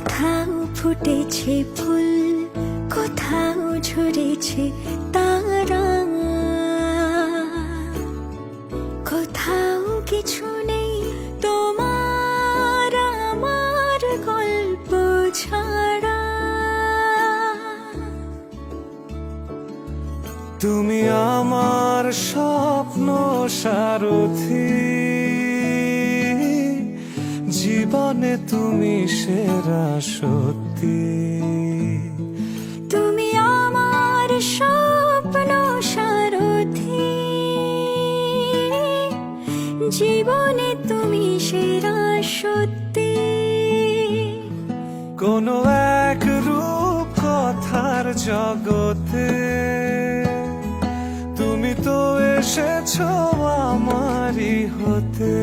কোথাও ফুটেছে ফুল, কোথাও ঝরেছে তারা, কোথাও কিছু নেই তোমার আমার গল্প ছাড়া। তুমি আমার স্বপ্ন সারথি, জীবনে তুমি সেরা সত্যি। তুমি আমার স্বপ্ন সারথি, জীবনে তুমি সেরা সত্যি। কোনো এক রূপ কথার জগতে তুমি তো এসেছো আমারই হতে।